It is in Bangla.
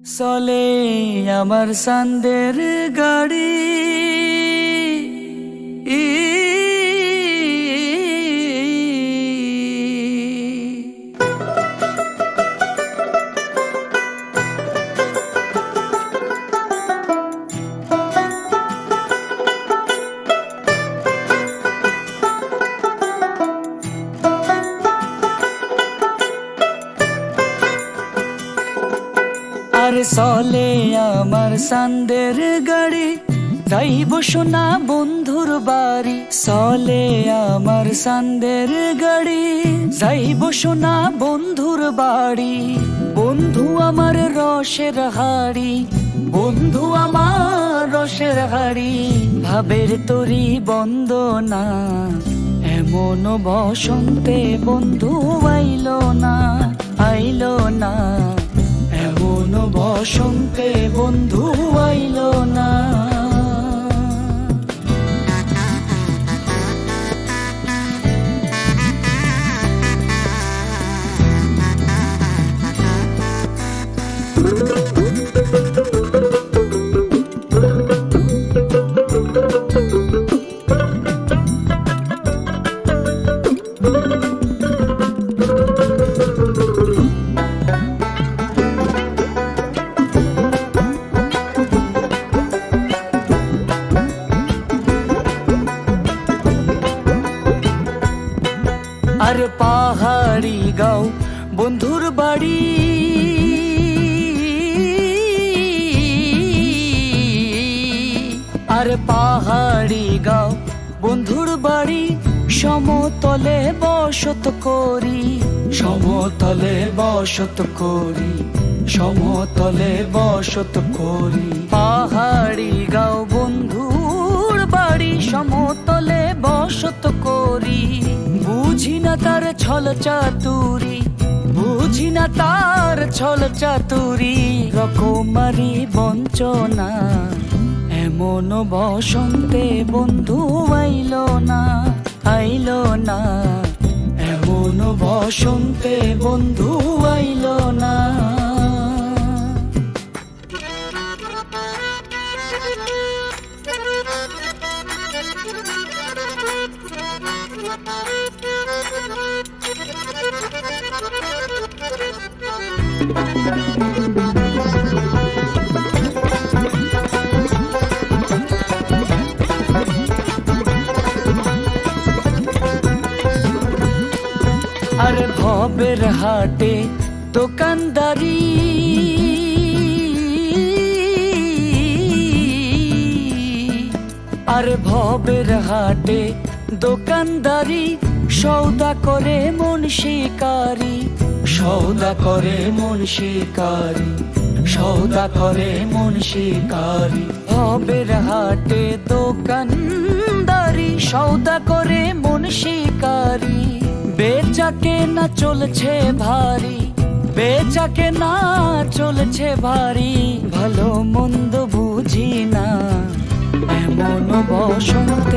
চলে আমার সান্দের গাড়ি আর চলে আমার সান্দের গাড়ি যাইব সোনা বন্ধুর বাড়ি। চলে আমার সান্দের গাড়ি যাইব সোনা বন্ধুর বাড়ি। বন্ধু আমার রসের হাড়ি, বন্ধু আমার রসের হাড়ি। ভাবের তরি বন্দনা এমন বসন্তে বন্ধু আইলো না, আইলো না। এমন বসন্তে বন্ধু আইলো না। আর পাহাড়ি গাও বন্ধুর বাড়ি, আর পাহাড়ি গাও বন্ধুর বাড়ি। সমতলে বসত করি, সমতলে বসত করি, সমতলে বসত করি। পাহাড়ি গাও বন্ধুর বাড়ি, সমতলে বসত করি। বুঝি না তার ছল চাতুরি, বুঝি না তার ছল চাতুরি। রকমারি বঞ্চনা এমন বসন্তে বন্ধু আইলো না, আইলো না। এমন বসন্তে বন্ধু আইলো না। আর ভবের হাটে দোকানদারি, আর ভবের হাটে দোকানদারি। সৌদা করে মন শিকারি, সৌদা করে মন শিকারি, সৌদা করে মন শিকারি। ভবের হাটে দোকানদারি, সৌদা করে মন শিকারি। বেচা কেনা চলছে ভারী, বেচা কেনা চলছে ভারী। ভালো মন্দ বুঝি না এমন বসন্তে